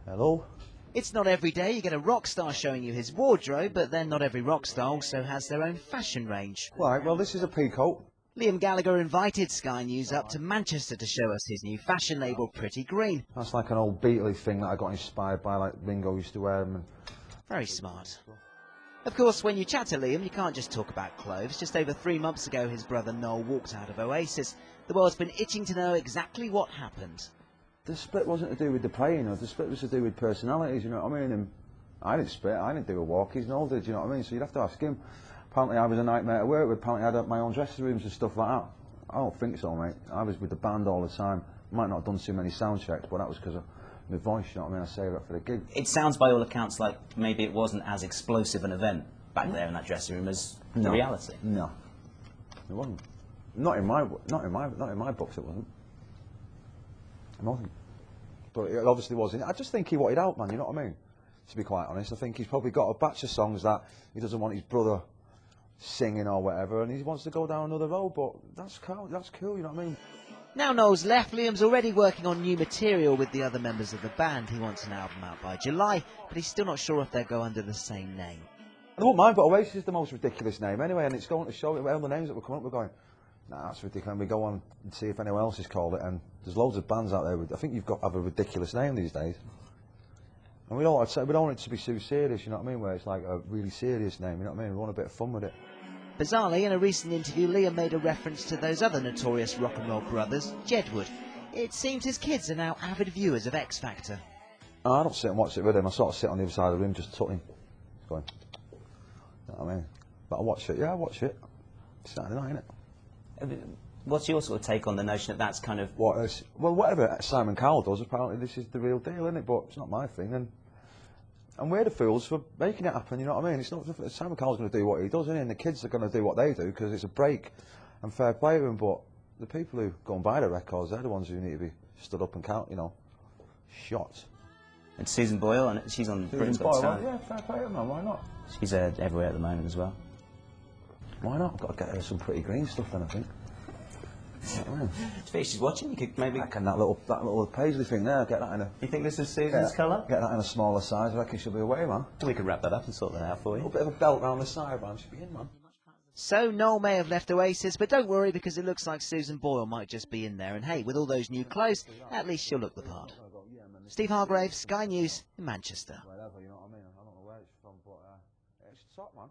Hello? It's not every day you get a rock star showing you his wardrobe, but then not every rock star also has their own fashion range. Right, well, this is a peacoat. Liam Gallagher invited Sky News up to Manchester to show us his new fashion label, Pretty Green. That's like an old Beatley thing that I got inspired by, like Ringo used to wear them. And... Very smart. Of course, when you chat to Liam, you can't just talk about clothes. Just over 3 months ago, his brother Noel walked out of Oasis. The world's been itching to know exactly what happened. The split wasn't to do with the playing, the split was to do with personalities, you know what I mean? And I didn't split, I didn't do a walkies, Noel did, you know what I mean? So you'd have to ask him. Apparently I was a nightmare to work with, apparently I had my own dressing rooms and stuff like that. I don't think so, mate. I was with the band all the time. Might not have done too many sound checks, but that was because of my voice, you know what I mean? I saved it for the gig. It sounds by all accounts like maybe it wasn't as explosive an event back there in that dressing room as the reality. No, it wasn't. Not in my books. It wasn't. It wasn't. But it obviously wasn't. I just think he wanted out, man. You know what I mean? To be quite honest, I think he's probably got a batch of songs that he doesn't want his brother singing or whatever, and he wants to go down another road. But that's cool. That's cool. You know what I mean? Now Noel's left, Liam's already working on new material with the other members of the band. He wants an album out by July, but he's still not sure if they'll go under the same name. I don't mind, but Oasis is the most ridiculous name anyway, and it's going to show all the names that were coming up. We're going, nah, that's ridiculous. And we go on and see if anyone else has called it, and there's loads of bands out there. I think you've got to have a ridiculous name these days. And we don't want it to be too serious, you know what I mean? Where it's like a really serious name, you know what I mean? We want a bit of fun with it. Bizarrely, in a recent interview, Liam made a reference to those other notorious rock and roll brothers, Jedward. It seems his kids are now avid viewers of X Factor. I don't sit and watch it with him. I sort of sit on the other side of the room just tutting. Going, you know what I mean? But I watch it, yeah, I watch it. It's Saturday night, innit? What's your sort of take on the notion that that's kind of... Well, whatever Simon Cowell does, apparently this is the real deal, isn't it? But it's not my thing, and we're the fools for making it happen, you know what I mean? It's not Simon Cowell's going to do what he does, isn't he? And the kids are going to do what they do because it's a break and fair play to them. But the people who go and buy the records, they're the ones who need to be stood up and count, you know, shot. And Susan Boyle, and she's on Britain's Got Talent. Yeah, fair play to them, man. Why not? She's everywhere at the moment as well. Why not? I've got to get her some Pretty Green stuff then, I think. If she's watching, you could maybe... I reckon that little paisley thing there, get that in a... You think this is Susan's colour? Get that in a smaller size, I reckon she'll be away, man. We could wrap that up and sort that out for you. A bit of a belt round the side, man. She'll be in, man. So Noel may have left Oasis, but don't worry because it looks like Susan Boyle might just be in there. And hey, with all those new clothes, at least she'll look the part. Steve Hargraves, Sky News in Manchester. Whatever, you know what I mean? I don't know where it's from, but it's top, man.